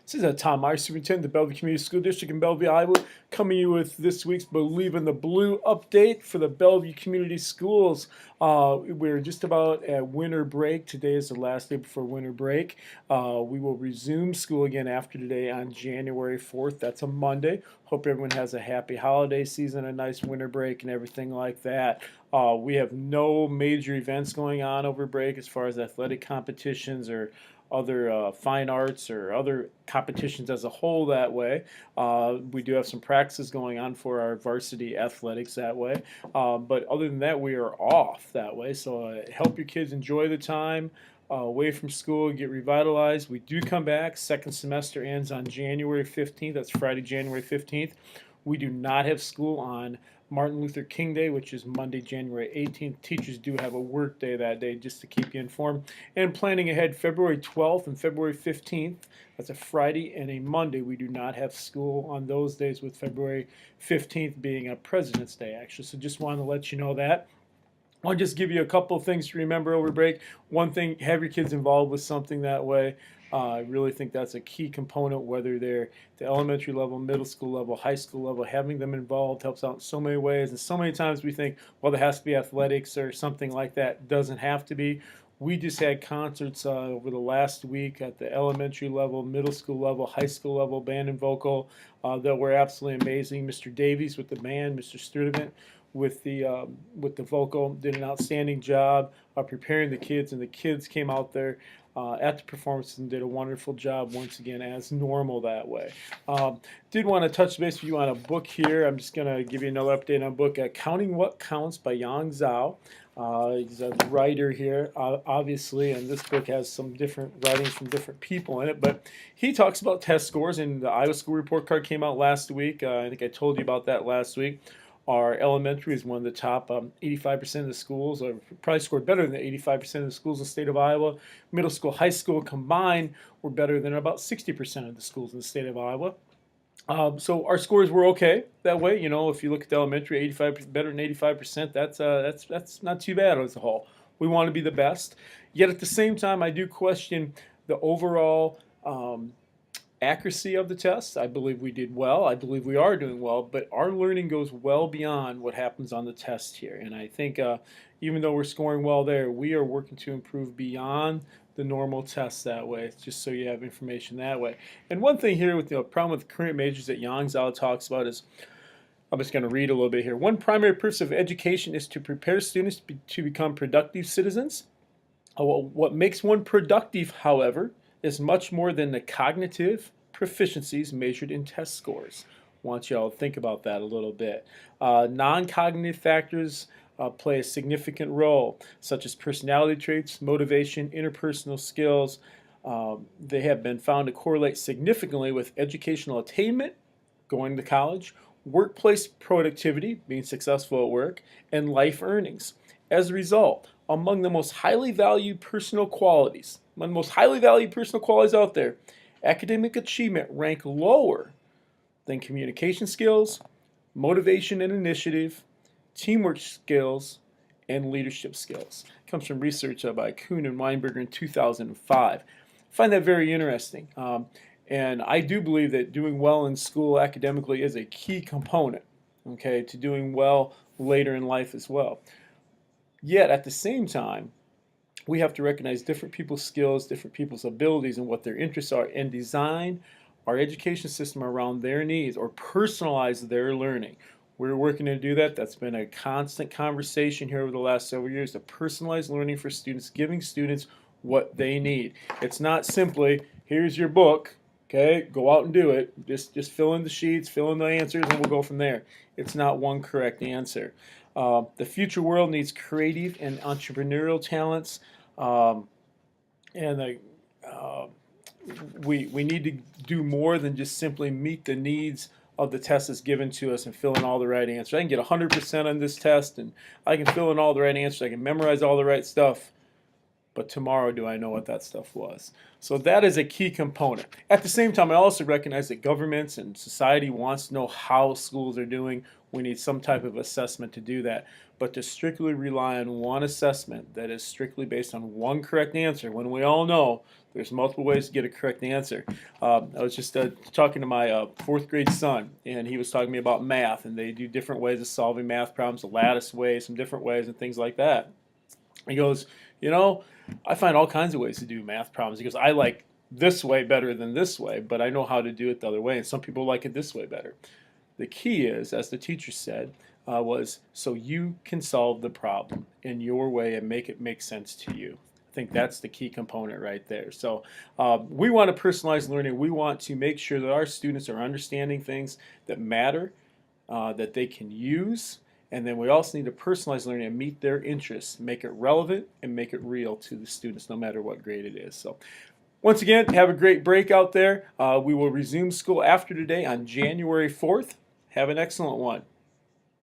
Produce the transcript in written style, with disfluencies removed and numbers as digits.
This is Tom Meyer, Superintendent of the Bellevue Community School District in Bellevue, Iowa, coming to you with this week's Believe in the Blue update for the Bellevue Community Schools. We're just about at winter break. Today is the last day before winter break. We will resume school again after today on January 4th. That's a Monday. Hope everyone has a happy holiday season, a nice winter break, and everything like that. We have no major events going on over break as far as athletic competitions or other fine arts or other competitions as a whole that way. We do have some practices going on for our varsity athletics that way. But other than that, we are off that way. So help your kids enjoy the time away from school, get revitalized. We do come back. Second semester ends on January 15th. That's Friday, January 15th. We do not have school on Martin Luther King Day, which is Monday, January 18th. Teachers do have a work day that day, just to keep you informed. And planning ahead, February 12th and February 15th, that's a Friday and a Monday. We do not have school on those days, with February 15th being a President's Day, actually. So just wanted to let you know that. I'll just give you a couple of things to remember over break. One thing, have your kids involved with something that way. I really think that's a key component, whether they're the elementary level, middle school level, high school level. Having them involved helps out in so many ways. And so many times we think, well, there has to be athletics or something like that. Doesn't have to be. We just had concerts over the last week at the elementary level, middle school level, high school level, band and vocal that were absolutely amazing. Mr. Davies with the band, Mr. Sturdivant with the vocal did an outstanding job preparing the kids, and the kids came out there at the performance and did a wonderful job once again, as normal that way. Did want to touch base with you on a book here. I'm just going to give you another update on a book, Counting What Counts by Yang Zhao. He's a writer here, obviously, and this book has some different writings from different people in it, but he talks about test scores, and the Iowa School Report Card came out last week. I think I told you about that last week. Our elementary is one of the top 85% of the schools, or probably scored better than 85% of the schools in the state of Iowa. Middle school, high school combined were better than about 60% of the schools in the state of Iowa. So our scores were okay that way. You know, if you look at the elementary, 85 better than 85%. That's not too bad as a whole. We want to be the best. Yet at the same time, I do question the overall accuracy of the tests. I believe we did well. I believe we are doing well, but our learning goes well beyond what happens on the test here. And I think even though we're scoring well there, we are working to improve beyond the normal tests that way, just so you have information that way. And one thing here with the problem with current majors that Yang Zhao talks about is, I'm just going to read a little bit here. One primary purpose of education is to prepare students to become productive citizens. What makes one productive, however, is much more than the cognitive proficiencies measured in test scores. I want you all to think about that a little bit. Non-cognitive factors play a significant role, such as personality traits, motivation, interpersonal skills. They have been found to correlate significantly with educational attainment, going to college, workplace productivity, being successful at work, and life earnings. As a result, among the most highly valued personal qualities, out there, academic achievement rank lower than communication skills, motivation and initiative, teamwork skills, and leadership skills. It comes from research by Kuhn and Weinberger in 2005. I find that very interesting. And I do believe that doing well in school academically is a key component, okay, to doing well later in life as well. Yet at the same time, we have to recognize different people's skills, different people's abilities, and what their interests are, and design our education system around their needs, or personalize their learning. We're working to do that. That's been a constant conversation here over the last several years, to personalize learning for students, giving students what they need. It's not simply, here's your book, okay, go out and do it. Just fill in the sheets, fill in the answers, and we'll go from there. It's not one correct answer. The future world needs creative and entrepreneurial talents, we need to do more than just simply meet the needs of the test that's given to us and fill in all the right answers. I can get 100% on this test, and I can fill in all the right answers. I can memorize all the right stuff. But tomorrow, do I know what that stuff was? So that is a key component. At the same time, I also recognize that governments and society wants to know how schools are doing. We need some type of assessment to do that. but to strictly rely on one assessment that is strictly based on one correct answer, when we all know there's multiple ways to get a correct answer. I was just talking to my fourth grade son, and he was talking to me about math, and they do different ways of solving math problems, the lattice way, some different ways, and things like that. He goes, you know, I find all kinds of ways to do math problems. He goes, I like this way better than this way, but I know how to do it the other way, and some people like it this way better. The key is, as the teacher said, was so you can solve the problem in your way and make it make sense to you. I think that's the key component right there. So we want to personalize learning. We want to make sure that our students are understanding things that matter, that they can use, and then we also need to personalize learning and meet their interests, make it relevant, and make it real to the students no matter what grade it is. So once again, have a great break out there. We will resume school after today on January 4th. Have an excellent one.